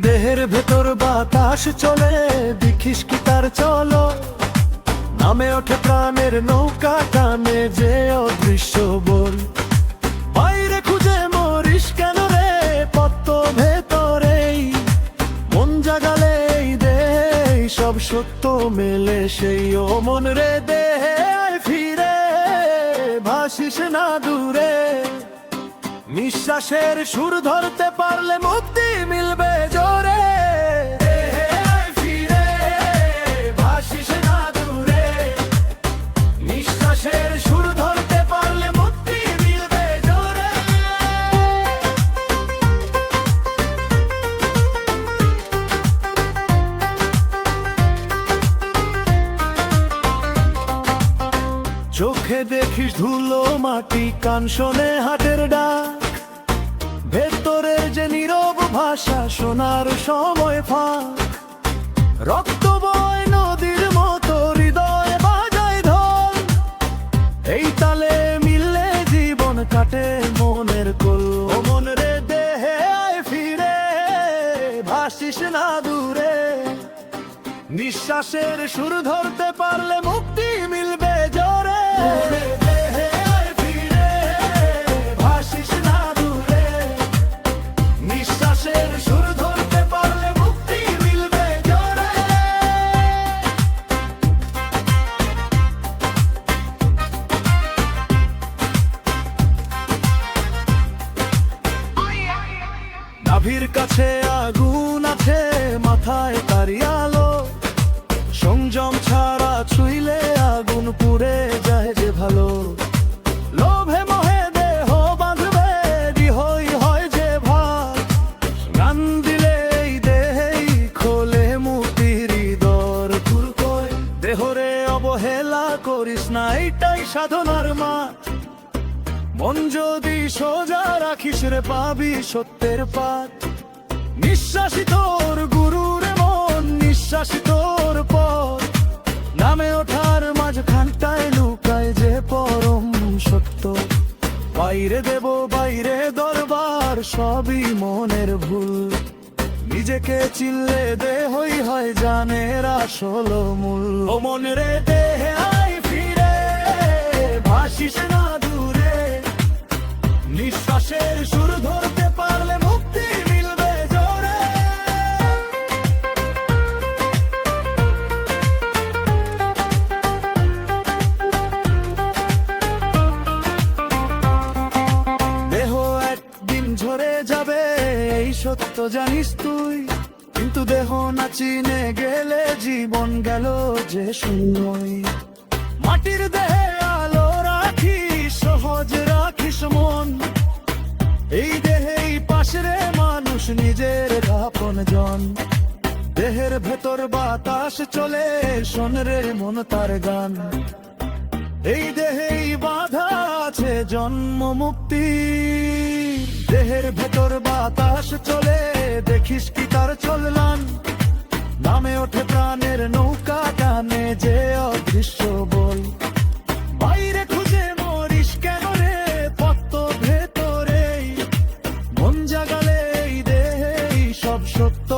দেহের ভেতর বাতাস চলে, দেখিস কি তার চলো, নামে ওঠে প্রাণের নৌকা, টানে যে অদৃশ্য বল। বাইরে খুঁজে মরিস কেন রে, পত্ত ভেতরেই মন জাগালেই দেহে সব সত্য মেলে। সেই ও মন রে দেহে আয় ফিরে, ভাসিস না দূরে। নিঃশ্বাসের সুর ধরতে পারলে মুক্তি মিলবে জোরে। দেহে আয় ফিরে, ভাসিস না দূরে। নিঃশ্বাসের সুর ধরতে পারলে মুক্তি মিলবে জোরে। চোখে দেখিস ধুলো মাটি, কান শোনে হাটের ডাক, ভেতরের যে নীরব ভাষা শোনার সময় ফাঁক। রক্ত বয় নদীর মতো, হৃদয় বাজায় ঢোল, এই তালে মিললে জীবন কাটে মনের কোল। ও মন রে দেহে আয় ফিরে, ভাসিস না দূরে। নিঃশ্বাসের সুর ধরতে পারলে মুক্তি মিলবে জোরে। দেহে আয় ফিরে, ভাসিস না দূরে। নিঃশ্বাসের সুর ধরতে পারলে মুক্তি মিলবে জোরে। নাভির কাছে আগুন আছে, মাথায় তারি আলো, সংযম ছাড়া ছুঁইলে আগুন পুড়ে যায় যে ভালো। লোভে মোহে দেহ বাঁধবে, হই হয় যে ভাগ, গান দিলে এই দেহেই খোলে মুক্তির দর। দেহরে অবহেলা করিস না, এইটাই সাধনার মাঠ। মন যদি সোজা রাখিস রে, পাবি সত্যের পাঠ। নিঃশ্বাসী তোর গুরু রে মন, নিঃশ্বাসী তোর পথ, নামে ওঠার মাঝখানটায় লুকায় যে পরম সত্য। বাইরে দেব বাইরে দরবার, সবই মনের ভুল। নিজেকে চিনলে দেহই হয় জানের আসল মূল। ও মন রে দেহে আয় ফিরে, ভাসিস না দূরে। নিঃশ্বাসের সুর ধরতে পারলে মুক্তি মিলবে জোরে। দেহ একদিন ঝরে যাবে, এই সত্য জানিস তুই, কিন্তু দেহ না চিনে গেলে জীবন গেল যে শূন্যই। মাটির দেহে আলো রাখিস, সহজ রাখিস মন, এই দেহেই পাশরে মানুষ নিজের আপন জন। দেহের ভেতর বাতাস চলে, শোন রে মন তার গান, এই দেহেই বাধা আছে জন্ম মুক্তি। দেহের ভেতর বাতাস চলে, দেখিস কি তার চললান, নামে ওঠে প্রাণের নৌকা, টানে যে অদৃশ্য বল। বাইরে খুঁজে মরিস কেন রে, পত্ত ভেতরেই মন জাগালে এই দেহেই সব সত্য